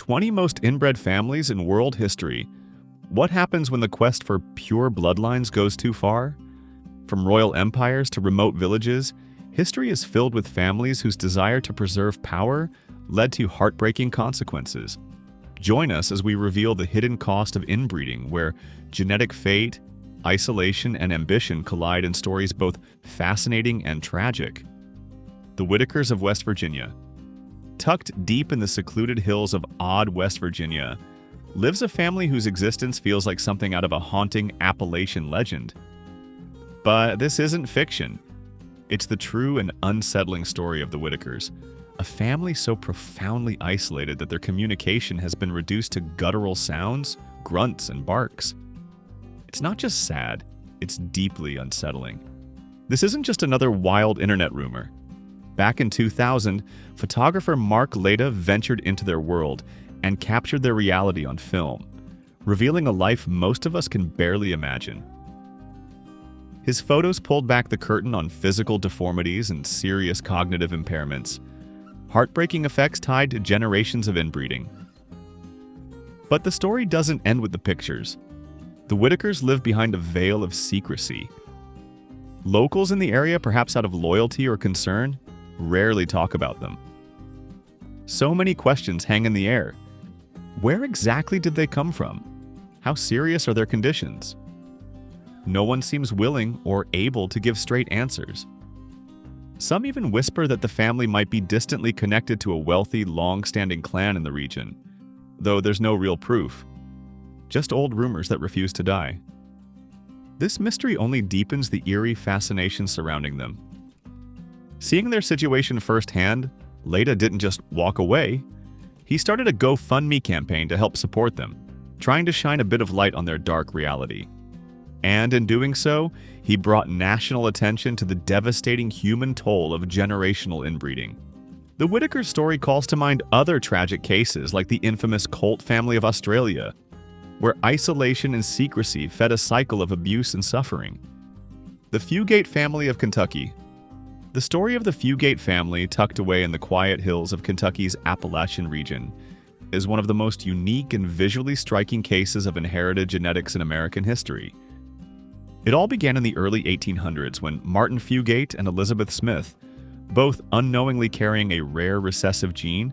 20 most inbred families in world history. What happens when the quest for pure bloodlines goes too far? From royal empires to remote villages, history is filled with families whose desire to preserve power led to heartbreaking consequences. Join us as we reveal the hidden cost of inbreeding, where genetic fate, isolation, and ambition collide in stories both fascinating and tragic. The Whitakers of West Virginia. Tucked deep in the secluded hills of odd West Virginia, lives a family whose existence feels like something out of a haunting Appalachian legend. But this isn't fiction. It's the true and unsettling story of the Whitakers, a family so profoundly isolated that their communication has been reduced to guttural sounds, grunts, and barks. It's not just sad, it's deeply unsettling. This isn't just another wild internet rumor. Back in 2000, photographer Mark Leda ventured into their world and captured their reality on film, revealing a life most of us can barely imagine. His photos pulled back the curtain on physical deformities and serious cognitive impairments, heartbreaking effects tied to generations of inbreeding. But the story doesn't end with the pictures. The Whitakers live behind a veil of secrecy. Locals in the area, perhaps out of loyalty or concern, rarely talk about them. So many questions hang in the air. Where exactly did they come from? How serious are their conditions? No one seems willing or able to give straight answers. Some even whisper that the family might be distantly connected to a wealthy, long-standing clan in the region, though there's no real proof. Just old rumors that refuse to die. This mystery only deepens the eerie fascination surrounding them. Seeing their situation firsthand, Leda didn't just walk away. He started a GoFundMe campaign to help support them, trying to shine a bit of light on their dark reality. And in doing so, he brought national attention to the devastating human toll of generational inbreeding. The Whitakers story calls to mind other tragic cases like the infamous Colt family of Australia, where isolation and secrecy fed a cycle of abuse and suffering. The Fugate family of Kentucky. The story of the Fugate family, tucked away in the quiet hills of Kentucky's Appalachian region, is one of the most unique and visually striking cases of inherited genetics in American history. It all began in the early 1800s when Martin Fugate and Elizabeth Smith, both unknowingly carrying a rare recessive gene,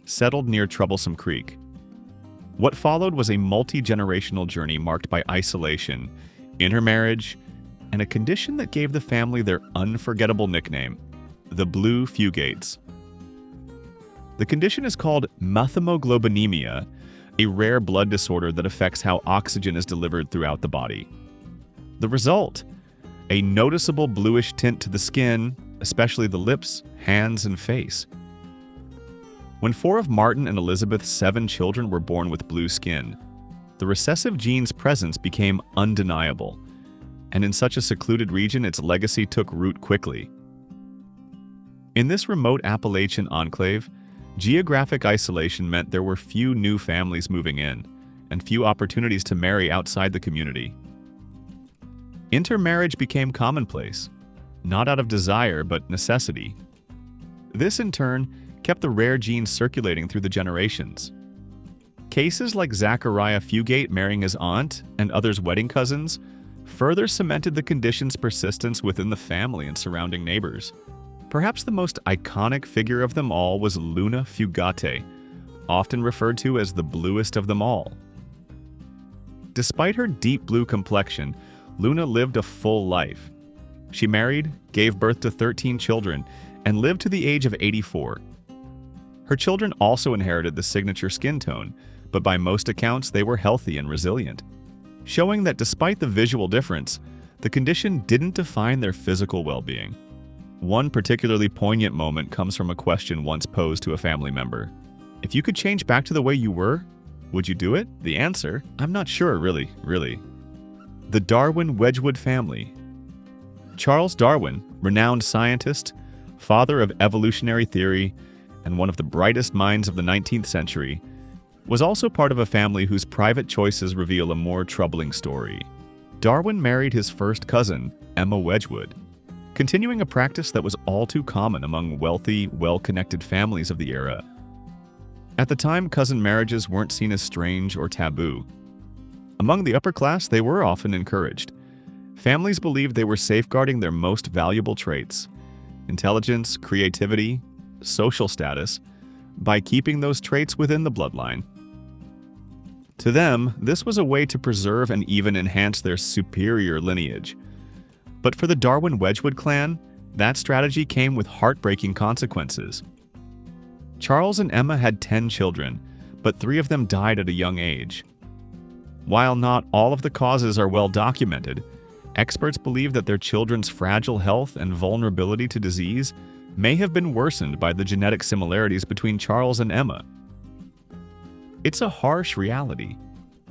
settled near Troublesome Creek. What followed was a multi-generational journey marked by isolation, intermarriage, and a condition that gave the family their unforgettable nickname, the Blue Fugates. The condition is called methemoglobinemia, a rare blood disorder that affects how oxygen is delivered throughout the body. The result? A noticeable bluish tint to the skin, especially the lips, hands, and face. When 4 of Martin and Elizabeth's 7 children were born with blue skin, the recessive gene's presence became undeniable, and in such a secluded region, its legacy took root quickly. In this remote Appalachian enclave, geographic isolation meant there were few new families moving in, and few opportunities to marry outside the community. Intermarriage became commonplace, not out of desire but necessity. This, in turn, kept the rare gene circulating through the generations. Cases like Zachariah Fugate marrying his aunt and others' wedding cousins further cemented the condition's persistence within the family and surrounding neighbors. Perhaps the most iconic figure of them all was Luna Fugate, often referred to as the bluest of them all. Despite her deep blue complexion, Luna lived a full life. She married, gave birth to 13 children, and lived to the age of 84. Her children also inherited the signature skin tone, but by most accounts they were healthy and resilient, showing that despite the visual difference, the condition didn't define their physical well-being. One particularly poignant moment comes from a question once posed to a family member. If you could change back to the way you were, would you do it? The answer, I'm not sure, really. The Darwin-Wedgwood Family. Charles Darwin, renowned scientist, father of evolutionary theory, and one of the brightest minds of the 19th century, was also part of a family whose private choices reveal a more troubling story. Darwin married his first cousin, Emma Wedgwood, continuing a practice that was all too common among wealthy, well-connected families of the era. At the time, cousin marriages weren't seen as strange or taboo. Among the upper class, they were often encouraged. Families believed they were safeguarding their most valuable traits, intelligence, creativity, social status, by keeping those traits within the bloodline. To them, this was a way to preserve and even enhance their superior lineage. But for the Darwin-Wedgwood clan, that strategy came with heartbreaking consequences. Charles and Emma had 10 children, but 3 of them died at a young age. While not all of the causes are well documented, experts believe that their children's fragile health and vulnerability to disease may have been worsened by the genetic similarities between Charles and Emma. It's a harsh reality.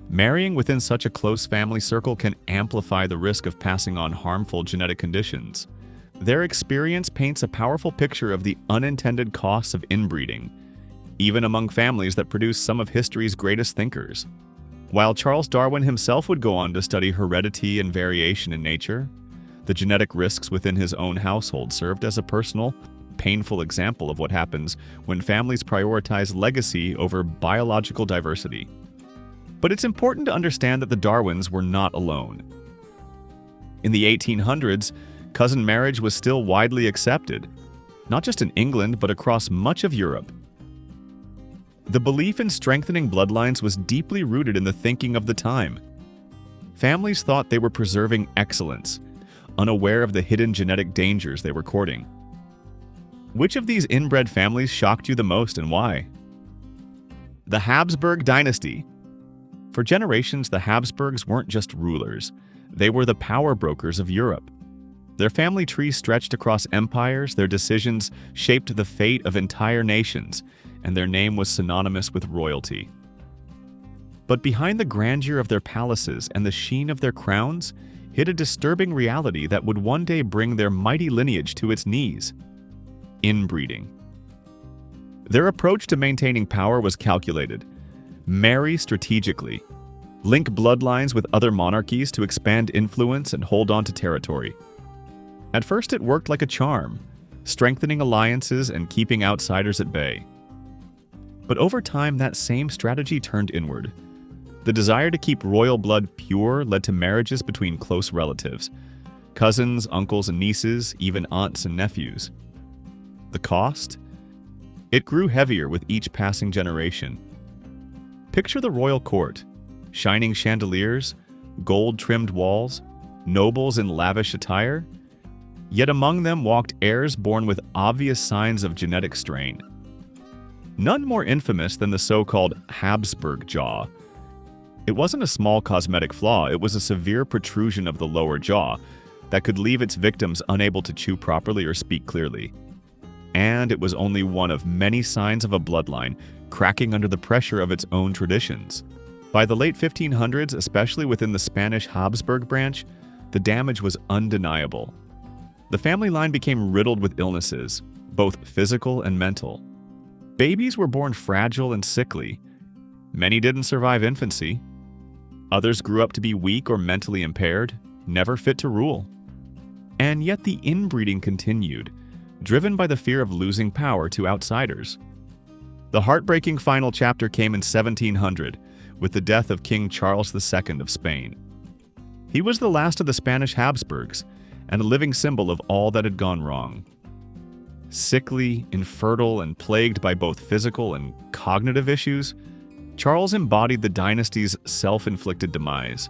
Marrying within such a close family circle can amplify the risk of passing on harmful genetic conditions. Their experience paints a powerful picture of the unintended costs of inbreeding, even among families that produce some of history's greatest thinkers. While Charles Darwin himself would go on to study heredity and variation in nature, the genetic risks within his own household served as a personal, painful example of what happens when families prioritize legacy over biological diversity. But it's important to understand that the Darwins were not alone. In the 1800s, cousin marriage was still widely accepted, not just in England but across much of Europe. The belief in strengthening bloodlines was deeply rooted in the thinking of the time. Families thought they were preserving excellence, unaware of the hidden genetic dangers they were courting. Which of these inbred families shocked you the most and why? The Habsburg Dynasty. For generations, the Habsburgs weren't just rulers. They were the power brokers of Europe. Their family tree stretched across empires, their decisions shaped the fate of entire nations, and their name was synonymous with royalty. But behind the grandeur of their palaces and the sheen of their crowns hid a disturbing reality that would one day bring their mighty lineage to its knees: inbreeding. Their approach to maintaining power was calculated. Marry strategically. Link bloodlines with other monarchies to expand influence and hold on to territory. At first it worked like a charm, strengthening alliances and keeping outsiders at bay. But over time, that same strategy turned inward. The desire to keep royal blood pure led to marriages between close relatives: cousins, uncles and nieces, even aunts and nephews. The cost? It grew heavier with each passing generation. Picture the royal court: shining chandeliers, gold-trimmed walls, nobles in lavish attire. Yet among them walked heirs born with obvious signs of genetic strain. None more infamous than the so-called Habsburg jaw. It wasn't a small cosmetic flaw, it was a severe protrusion of the lower jaw that could leave its victims unable to chew properly or speak clearly. And it was only one of many signs of a bloodline cracking under the pressure of its own traditions. By the late 1500s, especially within the Spanish Habsburg branch, the damage was undeniable. The family line became riddled with illnesses, both physical and mental. Babies were born fragile and sickly. Many didn't survive infancy. Others grew up to be weak or mentally impaired, never fit to rule. And yet the inbreeding continued, driven by the fear of losing power to outsiders. The heartbreaking final chapter came in 1700, with the death of King Charles II of Spain. He was the last of the Spanish Habsburgs, and a living symbol of all that had gone wrong. Sickly, infertile, and plagued by both physical and cognitive issues, Charles embodied the dynasty's self-inflicted demise.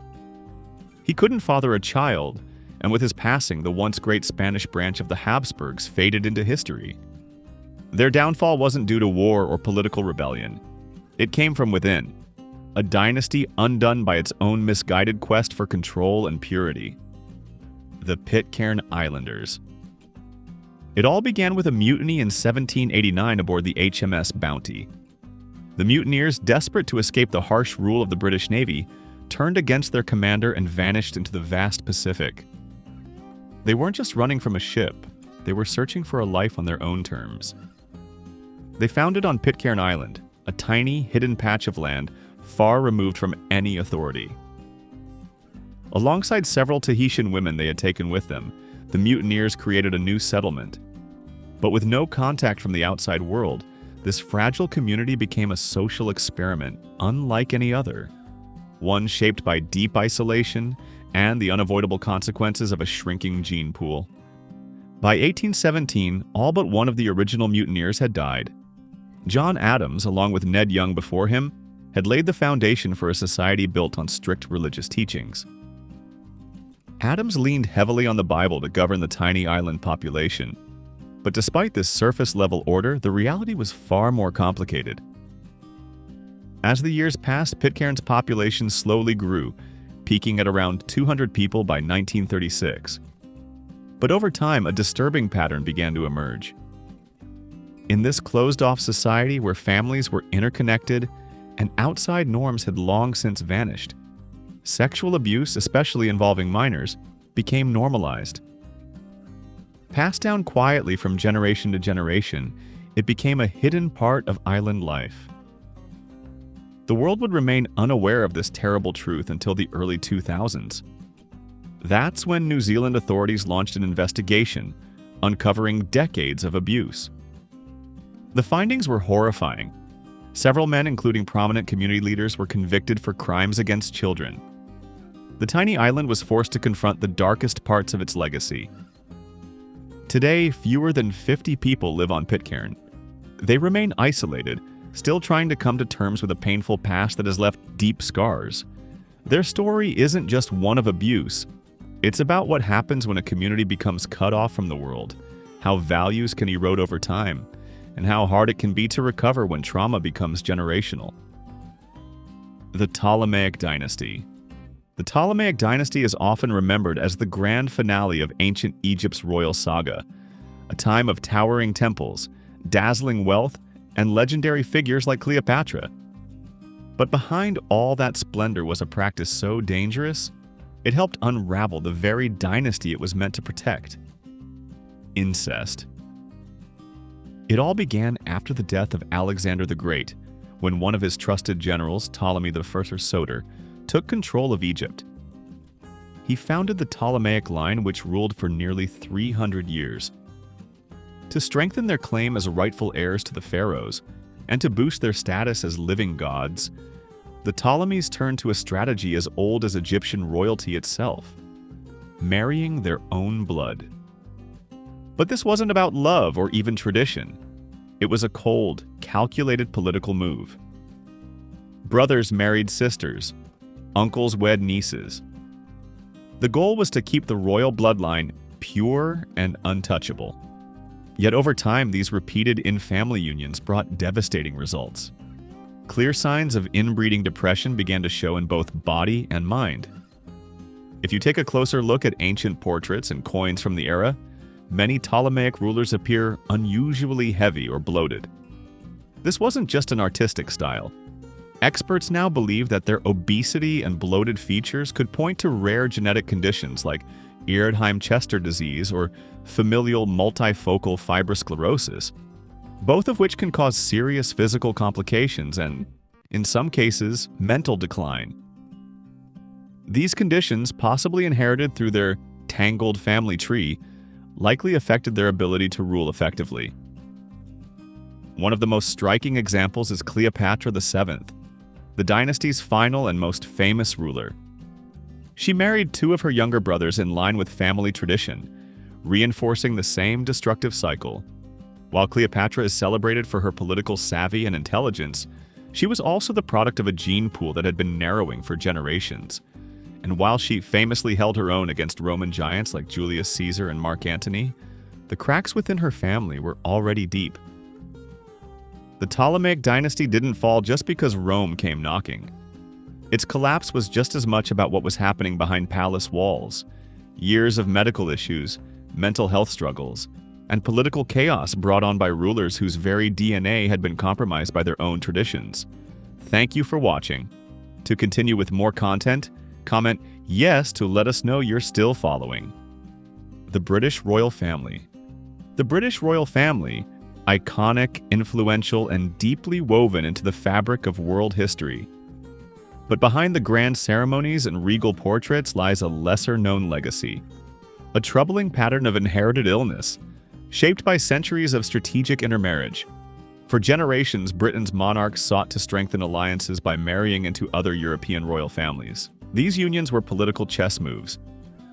He couldn't father a child, and with his passing, the once great Spanish branch of the Habsburgs faded into history. Their downfall wasn't due to war or political rebellion. It came from within, a dynasty undone by its own misguided quest for control and purity. The Pitcairn Islanders. It all began with a mutiny in 1789 aboard the HMS Bounty. The mutineers, desperate to escape the harsh rule of the British Navy, turned against their commander and vanished into the vast Pacific. They weren't just running from a ship, they were searching for a life on their own terms. They founded on Pitcairn Island, a tiny, hidden patch of land far removed from any authority. Alongside several Tahitian women they had taken with them, the mutineers created a new settlement. But with no contact from the outside world, this fragile community became a social experiment unlike any other, one shaped by deep isolation and the unavoidable consequences of a shrinking gene pool. By 1817, all but one of the original mutineers had died. John Adams, along with Ned Young before him, had laid the foundation for a society built on strict religious teachings. Adams leaned heavily on the Bible to govern the tiny island population. But despite this surface-level order, the reality was far more complicated. As the years passed, Pitcairn's population slowly grew, peaking at around 200 people by 1936. But over time, a disturbing pattern began to emerge. In this closed-off society where families were interconnected and outside norms had long since vanished, sexual abuse, especially involving minors, became normalized. Passed down quietly from generation to generation, it became a hidden part of island life. The world would remain unaware of this terrible truth until the early 2000s. That's when New Zealand authorities launched an investigation, uncovering decades of abuse. The findings were horrifying. Several men, including prominent community leaders, were convicted for crimes against children. The tiny island was forced to confront the darkest parts of its legacy. Today, fewer than 50 people live on Pitcairn. They remain isolated, still trying to come to terms with a painful past that has left deep scars. Their story isn't just one of abuse. It's about what happens when a community becomes cut off from the world, how values can erode over time, and how hard it can be to recover when trauma becomes generational. The Ptolemaic Dynasty. The Ptolemaic Dynasty is often remembered as the grand finale of ancient Egypt's royal saga, a time of towering temples, dazzling wealth, and legendary figures like Cleopatra. But behind all that splendor was a practice so dangerous, it helped unravel the very dynasty it was meant to protect: incest. It all began after the death of Alexander the Great, when one of his trusted generals, Ptolemy I Soter, took control of Egypt. He founded the Ptolemaic line, which ruled for nearly 300 years. To strengthen their claim as rightful heirs to the Pharaohs, and to boost their status as living gods, the Ptolemies turned to a strategy as old as Egyptian royalty itself: marrying their own blood. But this wasn't about love or even tradition. It was a cold, calculated political move. Brothers married sisters. Uncles wed nieces. The goal was to keep the royal bloodline pure and untouchable. Yet over time, these repeated in-family unions brought devastating results. Clear signs of inbreeding depression began to show in both body and mind. If you take a closer look at ancient portraits and coins from the era, many Ptolemaic rulers appear unusually heavy or bloated. This wasn't just an artistic style. Experts now believe that their obesity and bloated features could point to rare genetic conditions like Erdheim-Chester disease or familial multifocal fibrous sclerosis, both of which can cause serious physical complications and, in some cases, mental decline. These conditions, possibly inherited through their tangled family tree, likely affected their ability to rule effectively. One of the most striking examples is Cleopatra VII, the dynasty's final and most famous ruler. She married two of her younger brothers in line with family tradition, reinforcing the same destructive cycle. While Cleopatra is celebrated for her political savvy and intelligence, she was also the product of a gene pool that had been narrowing for generations. And while she famously held her own against Roman giants like Julius Caesar and Mark Antony, the cracks within her family were already deep. The Ptolemaic dynasty didn't fall just because Rome came knocking. Its collapse was just as much about what was happening behind palace walls: years of medical issues, mental health struggles, and political chaos brought on by rulers whose very DNA had been compromised by their own traditions. Thank you for watching. To continue with more content, comment yes to let us know you're still following. The British Royal Family. The British Royal Family, iconic, influential, and deeply woven into the fabric of world history. But behind the grand ceremonies and regal portraits lies a lesser-known legacy, a troubling pattern of inherited illness, shaped by centuries of strategic intermarriage. For generations, Britain's monarchs sought to strengthen alliances by marrying into other European royal families. These unions were political chess moves,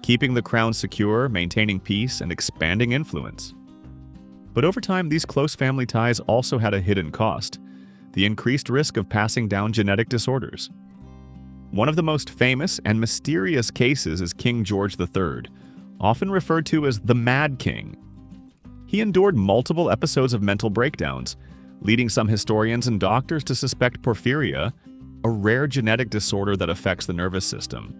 keeping the crown secure, maintaining peace, and expanding influence. But over time, these close family ties also had a hidden cost: the increased risk of passing down genetic disorders. One of the most famous and mysterious cases is King George III, often referred to as the Mad King. He endured multiple episodes of mental breakdowns, leading some historians and doctors to suspect porphyria, a rare genetic disorder that affects the nervous system.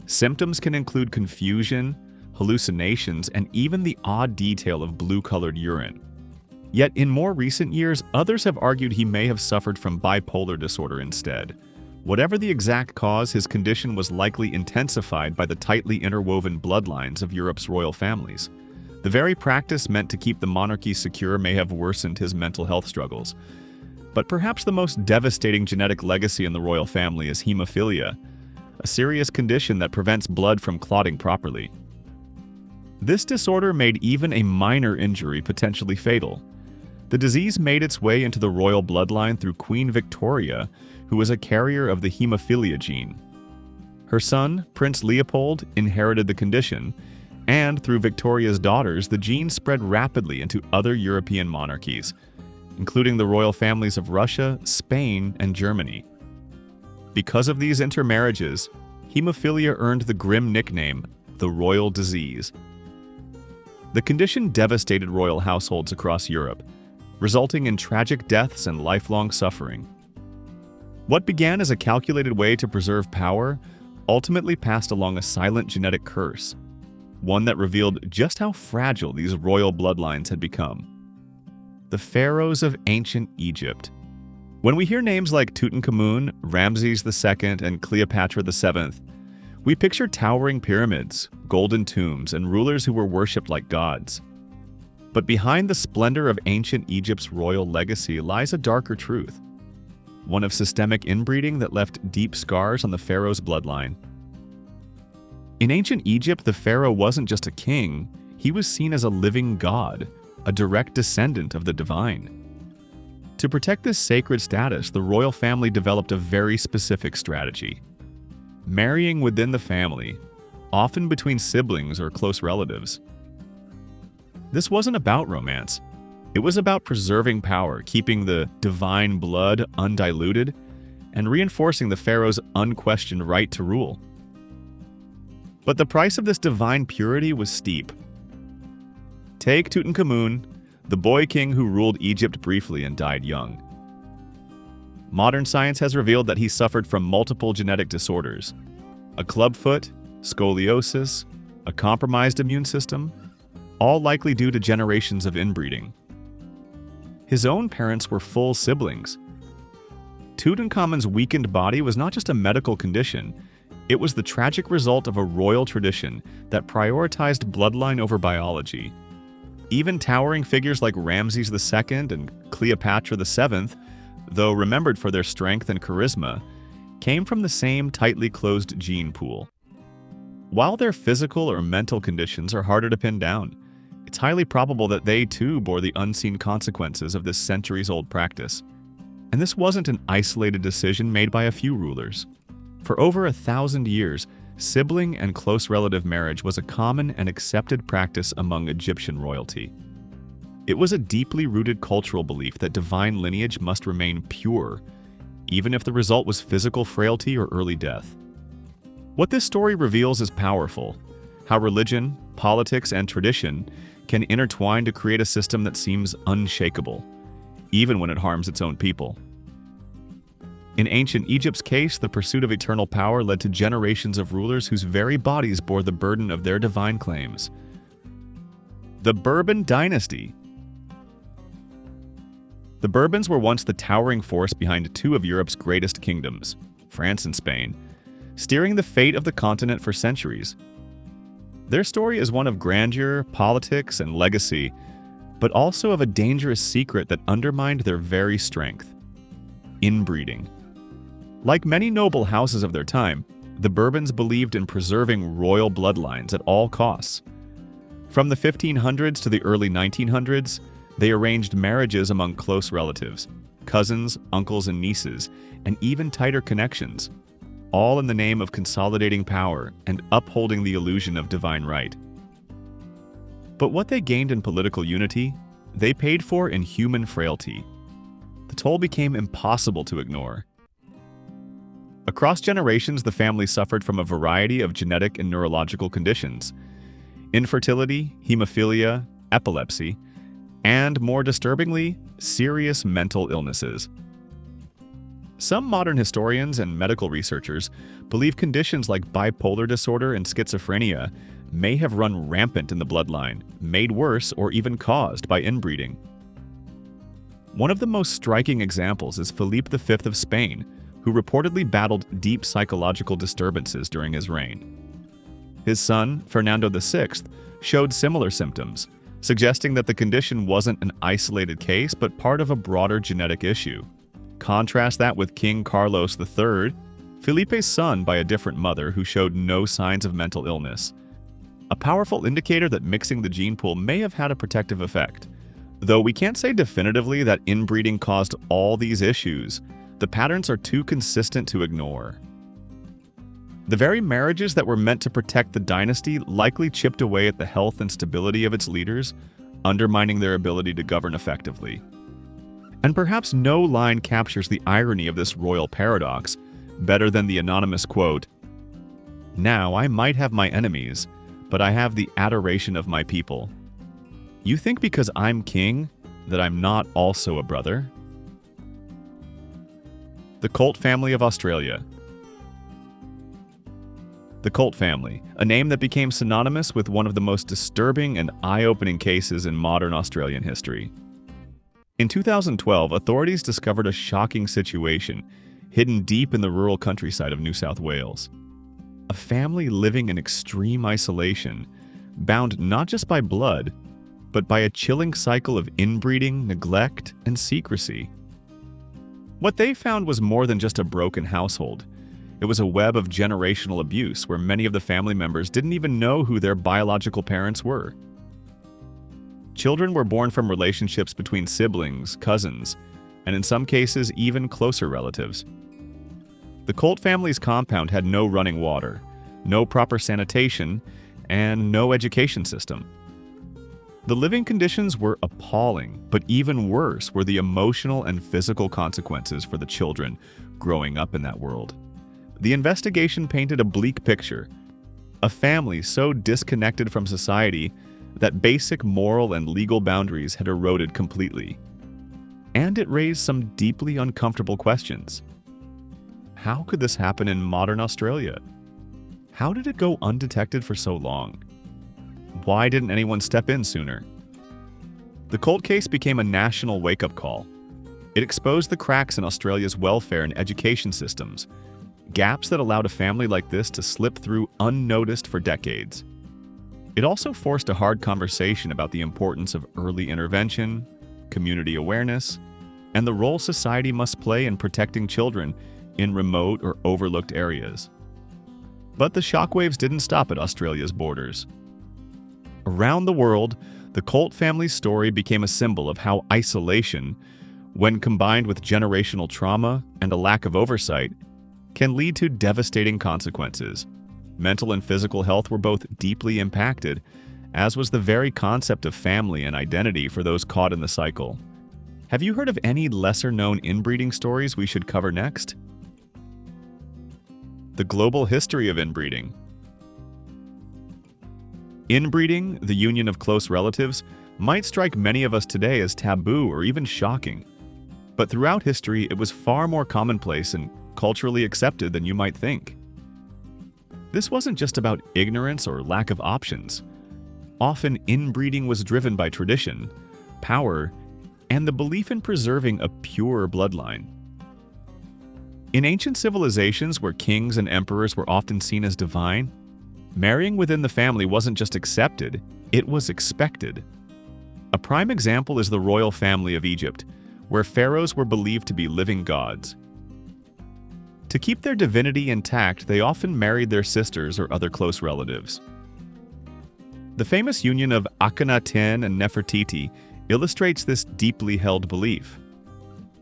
Symptoms can include confusion, hallucinations, and even the odd detail of blue-colored urine. Yet in more recent years, others have argued he may have suffered from bipolar disorder instead. Whatever the exact cause, his condition was likely intensified by the tightly interwoven bloodlines of Europe's royal families. The very practice meant to keep the monarchy secure may have worsened his mental health struggles. But perhaps the most devastating genetic legacy in the royal family is hemophilia, a serious condition that prevents blood from clotting properly. This disorder made even a minor injury potentially fatal. The disease made its way into the royal bloodline through Queen Victoria, who was a carrier of the hemophilia gene. Her son, Prince Leopold, inherited the condition, and through Victoria's daughters, the gene spread rapidly into other European monarchies, including the royal families of Russia, Spain, and Germany. Because of these intermarriages, hemophilia earned the grim nickname, the royal disease. The condition devastated royal households across Europe, resulting in tragic deaths and lifelong suffering. What began as a calculated way to preserve power ultimately passed along a silent genetic curse, one that revealed just how fragile these royal bloodlines had become. The Pharaohs of ancient Egypt. When we hear names like Tutankhamun, Ramses II, and Cleopatra VII, we picture towering pyramids, golden tombs, and rulers who were worshipped like gods. But behind the splendor of ancient Egypt's royal legacy lies a darker truth, one of systemic inbreeding that left deep scars on the pharaoh's bloodline. In ancient Egypt, the pharaoh wasn't just a king, he was seen as a living god, a direct descendant of the divine. To protect this sacred status, the royal family developed a very specific strategy: marrying within the family, often between siblings or close relatives. This wasn't about romance. It was about preserving power, keeping the divine blood undiluted, and reinforcing the pharaoh's unquestioned right to rule. But the price of this divine purity was steep. Take Tutankhamun, the boy king who ruled Egypt briefly and died young. Modern science has revealed that he suffered from multiple genetic disorders: a clubfoot, scoliosis, a compromised immune system, all likely due to generations of inbreeding. His own parents were full siblings. Tutankhamun's weakened body was not just a medical condition, it was the tragic result of a royal tradition that prioritized bloodline over biology. Even towering figures like Ramses II and Cleopatra VII, though remembered for their strength and charisma, came from the same tightly closed gene pool. While their physical or mental conditions are harder to pin down, it's highly probable that they too bore the unseen consequences of this centuries-old practice. And this wasn't an isolated decision made by a few rulers. For over 1,000 years, sibling and close relative marriage was a common and accepted practice among Egyptian royalty. It was a deeply rooted cultural belief that divine lineage must remain pure, even if the result was physical frailty or early death. What this story reveals is powerful: how religion, politics, and tradition can intertwine to create a system that seems unshakable, even when it harms its own people. In ancient Egypt's case, the pursuit of eternal power led to generations of rulers whose very bodies bore the burden of their divine claims. The Bourbon Dynasty. The Bourbons were once the towering force behind two of Europe's greatest kingdoms, France and Spain, steering the fate of the continent for centuries. Their story is one of grandeur, politics, and legacy, but also of a dangerous secret that undermined their very strength: inbreeding. Like many noble houses of their time, the Bourbons believed in preserving royal bloodlines at all costs. From the 1500s to the early 1900s, They arranged marriages among close relatives, cousins, uncles, and nieces, and even tighter connections, all in the name of consolidating power and upholding the illusion of divine right. But what they gained in political unity, they paid for in human frailty. The toll became impossible to ignore. Across generations, the family suffered from a variety of genetic and neurological conditions: infertility, hemophilia, epilepsy, and, more disturbingly, serious mental illnesses. Some modern historians and medical researchers believe conditions like bipolar disorder and schizophrenia may have run rampant in the bloodline, made worse or even caused by inbreeding. One of the most striking examples is Philip V of Spain, who reportedly battled deep psychological disturbances during his reign. His son, Fernando VI, showed similar symptoms, suggesting that the condition wasn't an isolated case but part of a broader genetic issue. Contrast that with King Carlos III, Felipe's son by a different mother who showed no signs of mental illness. A powerful indicator that mixing the gene pool may have had a protective effect. Though we can't say definitively that inbreeding caused all these issues, the patterns are too consistent to ignore. The very marriages that were meant to protect the dynasty likely chipped away at the health and stability of its leaders, undermining their ability to govern effectively. And perhaps no line captures the irony of this royal paradox better than the anonymous quote, "Now I might have my enemies, but I have the adoration of my people. You think because I'm king that I'm not also a brother?" The Colt family of Australia. The Colt family, a name that became synonymous with one of the most disturbing and eye-opening cases in modern Australian history. In 2012, authorities discovered a shocking situation hidden deep in the rural countryside of New South Wales. A family living in extreme isolation, bound not just by blood, but by a chilling cycle of inbreeding, neglect, and secrecy. What they found was more than just a broken household. It was a web of generational abuse where many of the family members didn't even know who their biological parents were. Children were born from relationships between siblings, cousins, and in some cases, even closer relatives. The Colt family's compound had no running water, no proper sanitation, and no education system. The living conditions were appalling, but even worse were the emotional and physical consequences for the children growing up in that world. The investigation painted a bleak picture: a family so disconnected from society that basic moral and legal boundaries had eroded completely. And it raised some deeply uncomfortable questions. How could this happen in modern Australia? How did it go undetected for so long? Why didn't anyone step in sooner? The Colt case became a national wake-up call. It exposed the cracks in Australia's welfare and education systems, gaps that allowed a family like this to slip through unnoticed for decades. It also forced a hard conversation about the importance of early intervention, community awareness, and the role society must play in protecting children in remote or overlooked areas. But the shockwaves didn't stop at Australia's borders. Around the world, the Colt family's story became a symbol of how isolation, when combined with generational trauma and a lack of oversight, can lead to devastating consequences. Mental and physical health were both deeply impacted, as was the very concept of family and identity for those caught in the cycle. Have you heard of any lesser-known inbreeding stories we should cover next? The global history of inbreeding. Inbreeding, the union of close relatives, might strike many of us today as taboo or even shocking. But throughout history, it was far more commonplace and culturally accepted than you might think. This wasn't just about ignorance or lack of options. Often, inbreeding was driven by tradition, power, and the belief in preserving a pure bloodline. In ancient civilizations where kings and emperors were often seen as divine, marrying within the family wasn't just accepted, it was expected. A prime example is the royal family of Egypt, where pharaohs were believed to be living gods. To keep their divinity intact, they often married their sisters or other close relatives. The famous union of Akhenaten and Nefertiti illustrates this deeply held belief.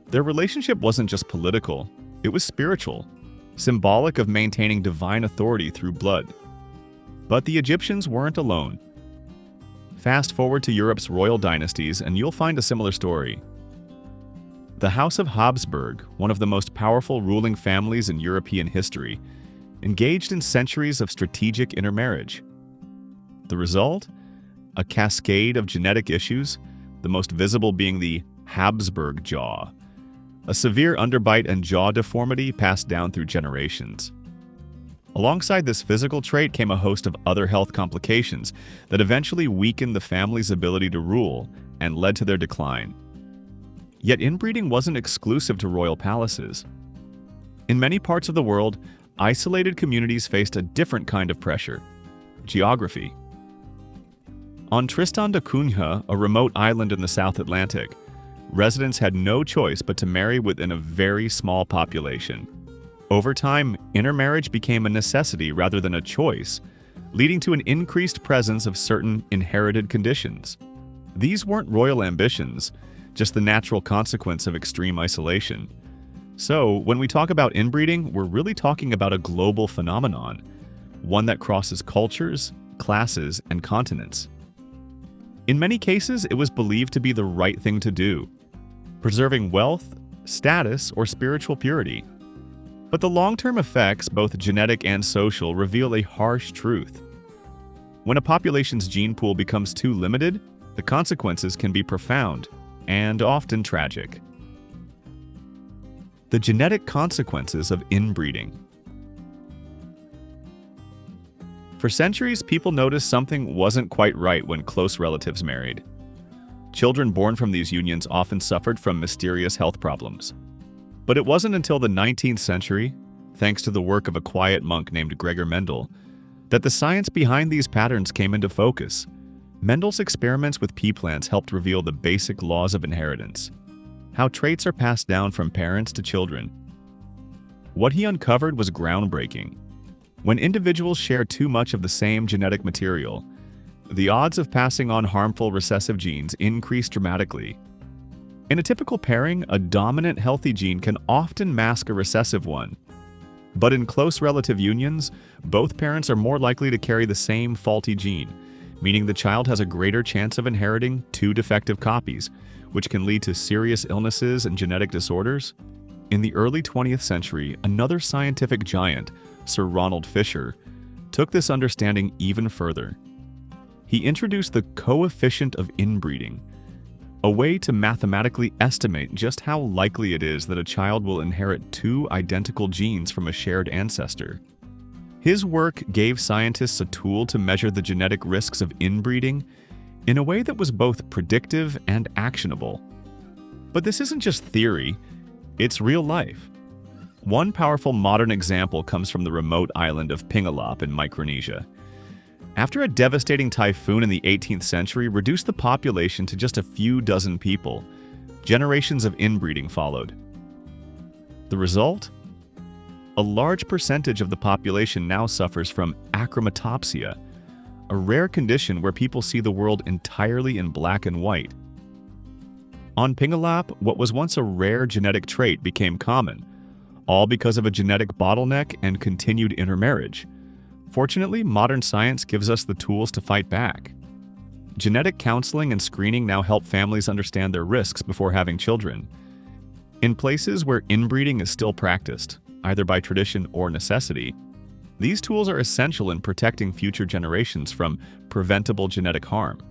Their relationship wasn't just political, it was spiritual, symbolic of maintaining divine authority through blood. But the Egyptians weren't alone. Fast forward to Europe's royal dynasties and you'll find a similar story. The House of Habsburg, one of the most powerful ruling families in European history, engaged in centuries of strategic intermarriage. The result? A cascade of genetic issues, the most visible being the Habsburg jaw, a severe underbite and jaw deformity passed down through generations. Alongside this physical trait came a host of other health complications that eventually weakened the family's ability to rule and led to their decline. Yet inbreeding wasn't exclusive to royal palaces. In many parts of the world, isolated communities faced a different kind of pressure: geography. On Tristan da Cunha, a remote island in the South Atlantic, residents had no choice but to marry within a very small population. Over time, intermarriage became a necessity rather than a choice, leading to an increased presence of certain inherited conditions. These weren't royal ambitions, just the natural consequence of extreme isolation. So, when we talk about inbreeding, we're really talking about a global phenomenon, one that crosses cultures, classes, and continents. In many cases, it was believed to be the right thing to do, preserving wealth, status, or spiritual purity. But the long-term effects, both genetic and social, reveal a harsh truth. When a population's gene pool becomes too limited, the consequences can be profound and often tragic. The genetic consequences of inbreeding. For centuries, people noticed something wasn't quite right when close relatives married. Children born from these unions often suffered from mysterious health problems. But it wasn't until the 19th century, thanks to the work of a quiet monk named Gregor Mendel, that the science behind these patterns came into focus. Mendel's experiments with pea plants helped reveal the basic laws of inheritance, how traits are passed down from parents to children. What he uncovered was groundbreaking. When individuals share too much of the same genetic material, the odds of passing on harmful recessive genes increase dramatically. In a typical pairing, a dominant healthy gene can often mask a recessive one. But in close relative unions, both parents are more likely to carry the same faulty gene, meaning the child has a greater chance of inheriting two defective copies, which can lead to serious illnesses and genetic disorders. In the early 20th century, another scientific giant, Sir Ronald Fisher, took this understanding even further. He introduced the coefficient of inbreeding, a way to mathematically estimate just how likely it is that a child will inherit two identical genes from a shared ancestor. His work gave scientists a tool to measure the genetic risks of inbreeding in a way that was both predictive and actionable. But this isn't just theory, it's real life. One powerful modern example comes from the remote island of Pingalop in Micronesia. After a devastating typhoon in the 18th century reduced the population to just a few dozen people, generations of inbreeding followed. The result? A large percentage of the population now suffers from achromatopsia, a rare condition where people see the world entirely in black and white. On Pingalop, what was once a rare genetic trait became common, all because of a genetic bottleneck and continued intermarriage. Fortunately, modern science gives us the tools to fight back. Genetic counseling and screening now help families understand their risks before having children. In places where inbreeding is still practiced, either by tradition or necessity, these tools are essential in protecting future generations from preventable genetic harm.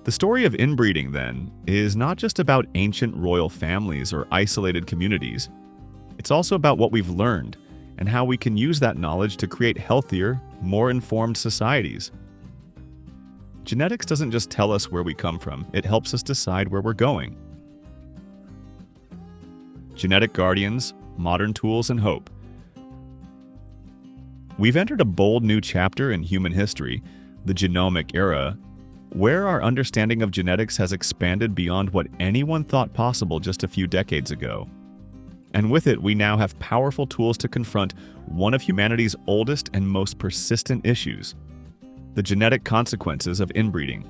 The story of inbreeding, then, is not just about ancient royal families or isolated communities. It's also about what we've learned and how we can use that knowledge to create healthier, more informed societies. Genetics doesn't just tell us where we come from, it helps us decide where we're going. Genetic guardians, modern tools, and hope. We've entered a bold new chapter in human history, the genomic era, where our understanding of genetics has expanded beyond what anyone thought possible just a few decades ago. And with it, we now have powerful tools to confront one of humanity's oldest and most persistent issues: the genetic consequences of inbreeding.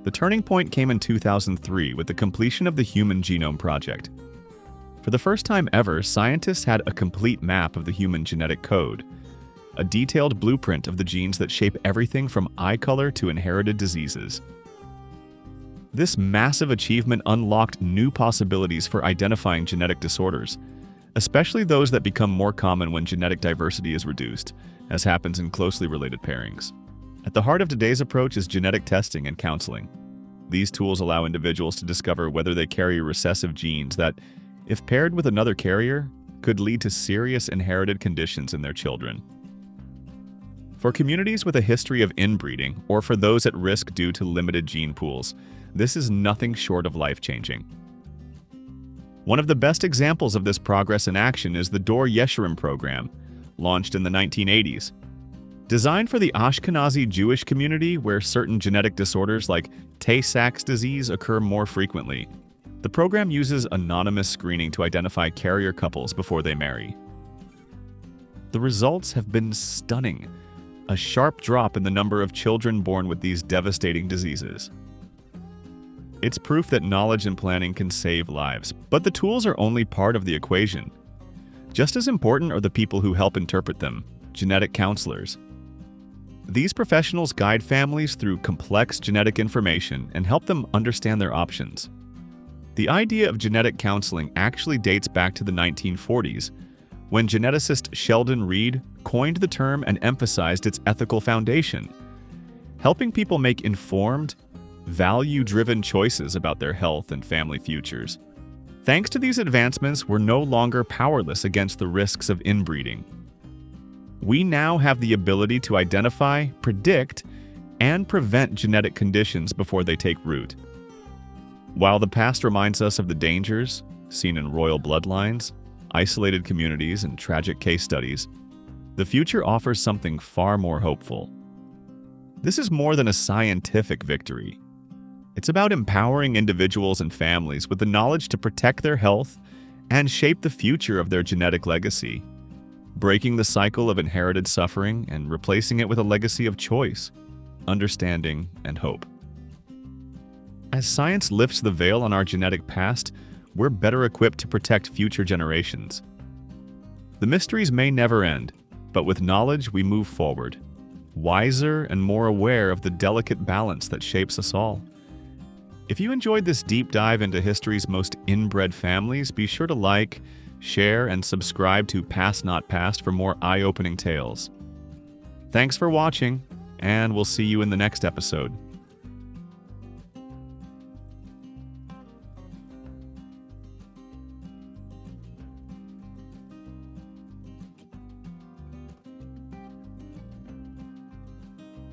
The turning point came in 2003 with the completion of the Human Genome Project. For the first time ever, scientists had a complete map of the human genetic code, a detailed blueprint of the genes that shape everything from eye color to inherited diseases. This massive achievement unlocked new possibilities for identifying genetic disorders, especially those that become more common when genetic diversity is reduced, as happens in closely related pairings. At the heart of today's approach is genetic testing and counseling. These tools allow individuals to discover whether they carry recessive genes that, if paired with another carrier, could lead to serious inherited conditions in their children. For communities with a history of inbreeding, or for those at risk due to limited gene pools, this is nothing short of life-changing. One of the best examples of this progress in action is the Dor-Yeshurim program, launched in the 1980s. Designed for the Ashkenazi Jewish community where certain genetic disorders like Tay-Sachs disease occur more frequently, the program uses anonymous screening to identify carrier couples before they marry. The results have been stunning, a sharp drop in the number of children born with these devastating diseases. It's proof that knowledge and planning can save lives, but the tools are only part of the equation. Just as important are the people who help interpret them, genetic counselors. These professionals guide families through complex genetic information and help them understand their options. The idea of genetic counseling actually dates back to the 1940s, when geneticist Sheldon Reed coined the term and emphasized its ethical foundation, helping people make informed, value-driven choices about their health and family futures. Thanks to these advancements, we're no longer powerless against the risks of inbreeding. We now have the ability to identify, predict, and prevent genetic conditions before they take root. While the past reminds us of the dangers seen in royal bloodlines, isolated communities, and tragic case studies, the future offers something far more hopeful. This is more than a scientific victory. It's about empowering individuals and families with the knowledge to protect their health and shape the future of their genetic legacy, breaking the cycle of inherited suffering and replacing it with a legacy of choice, understanding, and hope. As science lifts the veil on our genetic past, we're better equipped to protect future generations. The mysteries may never end, but with knowledge we move forward, wiser and more aware of the delicate balance that shapes us all. If you enjoyed this deep dive into history's most inbred families, be sure to like, share, and subscribe to Past Not Past for more eye-opening tales. Thanks for watching, and we'll see you in the next episode.